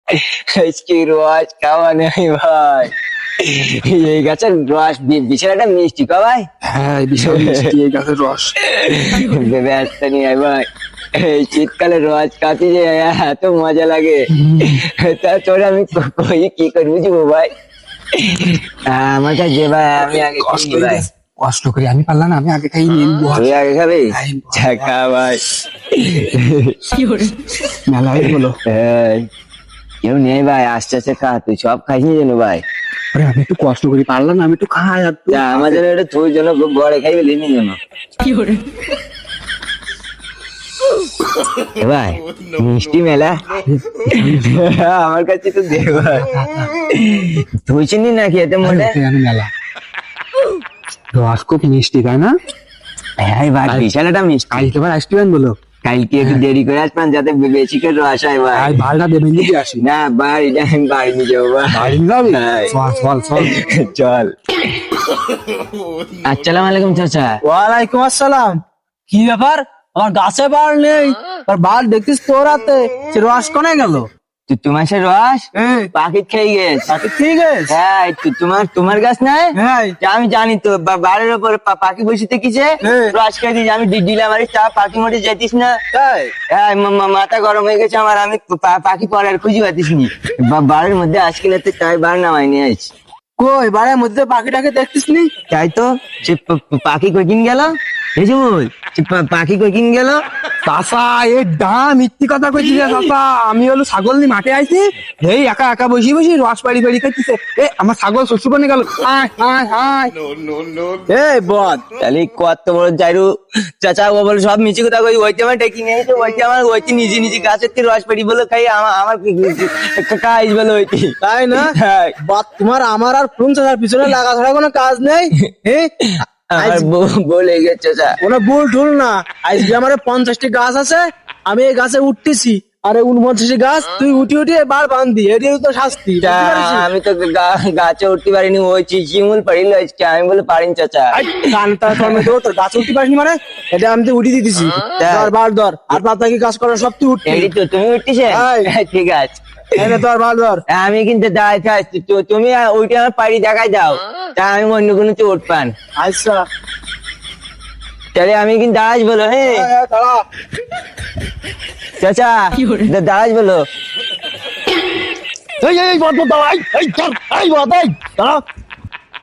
আজকে রস খাওয়া নেই ভাই। এই গাছের রস বিশাল একটা মিষ্টি কা ভাই। হ্যাঁ বিশাল মিষ্টি এই গাছের রস। ব্যস্ত নিয়ে ভাই, এই শীতকালে রস খাতে যে এত মজা লাগে, তা তোর আমি কি করে বুঝবো ভাই। আমার কাছে ভাই আমি আগে কষ্ট খাই ভাই। কষ্ট করে আমি পারলাম না, আমি আগে খাই নিন। তুই আগে খাবি? খা ভাই। মেলা হয়ে গেলো। কেউ নেই ভাই, আস্তে আস্তে খা, তুই সব খাইনি যেন ভাই। আরে আমি একটু কষ্ট করি, পারলাম না, আমি একটু খাই। আর তুই আমার জন্য এটা তোর জন্য বড় খাইবে লিনি জন্য ভাই। মিষ্টি মেলা আমার কাছে তো দে ভাই। তুই চিনি নাকি এতে মনে? আমি মেলা রস খুব মিষ্টি তাই না? হ্যাঁ ভাই, বিশাল একটা মিষ্টি। কালকে আবার আসবেন বলো? কালকে একটু দেরি করে আসবেন যাতে বেশি করে রস হয় ভাই। আর ভাড়া দেবেন যদি আসি? না ভাই, আমি বাড়ি নিয়ে যাবো ভাই। বাড়ি যাবি? হ্যাঁ। চল চল চল। চল। আসসালামু আলাইকুম চাচা। ওয়ালাইকুম আসসালাম। কি ব্যাপার, আমার গাছে বার নেই, আর বার দেখতিস তোর হাতে, সে রস কোনে গেল? তোমার সে রস পাখি খেয়ে গেছে। পাখি ঠিক আছে? হ্যাঁ, তোমার গাছ নাই? হ্যাঁ আমি জানি তো, বাড়ির উপর পাখি বসে থেকেছে, রস খেয়ে দিয়েছে। আমি দিলাম, আরে চা পাখি মোটে যেতিস না। তাই? হ্যাঁ, মাথা গরম হয়ে গেছে আমার, আমি পাখি পরে আর খুঁজে পাতিস নি। বাড়ির মধ্যে আজকে রাতে তাই বার নামাই নিয়ে আসছি। কই বাড়ির মধ্যে পাখিটাকে দেখতিস নি? তাই তো, সে পাখি কই কিন গেল? এই যে বল, সে পাখি কই কিন গেল? চাচা এই দাম মিথ্যি কথা কইছি রে চাচা। আমি হলো ছাগল নিয়ে মাঠে আইছি, এই একা একা বসে বসে রস পাড়ি পাড়ি খাইতেছে। এ আমার ছাগল শ্বশুর কোনে গেল? আয় আয় আয়। এই বদ, তাহলে কত বড় জাইরু চাচা, ও বলে সব মিছি কথা কই। ওইতে আমার ডেকে নিয়ে এসে, ওইতে আমার ওইতে নিজে নিজে গাছের থেকে রস পেড়ি বলে খাই। আমার কাজ বলে ওইটি, তাই না? হ্যাঁ। বদ, তোমার আমার আর ফোন চাচার পিছনে লাগা ছাড়া কোনো কাজ নেই। আমার বলে গেছে চাচা। কোনো ভুল টুল না। আজকে আমার 50টি গাছ আছে, আমি এই গাছে উঠতেছি, আরে 49টি গাছ তুই উঠি উঠি বার বান্ধি, এটাই তো শাস্তি। তা আমি তো গাছে উঠতে পারিনি, ওই চিমুল পারিল আজকে। আমি বলে পারিনি চাচা। তোর গাছ উঠতে পারিনি মানে? এটা আমি তো উঠি দিতেছি। ধর বার ধর, আর বাদ বাকি কাজ করার সব তুই উঠতে। এই তো তুমি উঠতেছে? ঠিক আছে, ধর বার ধর। আমি কিন্তু দাঁড়াই, তুমি ওইটা আমার পাড়ি দেখাই দাও, তা আমি অন্য কোনো তো উঠপান। আচ্ছা তাহলে আমি কিন্তু দাঁড়াই বলো। হ্যাঁ দাঁড়া। চাচা, দাঁড়াই বলো। এই বদ দাঁড়া, এই বদ, এই দাঁড়া।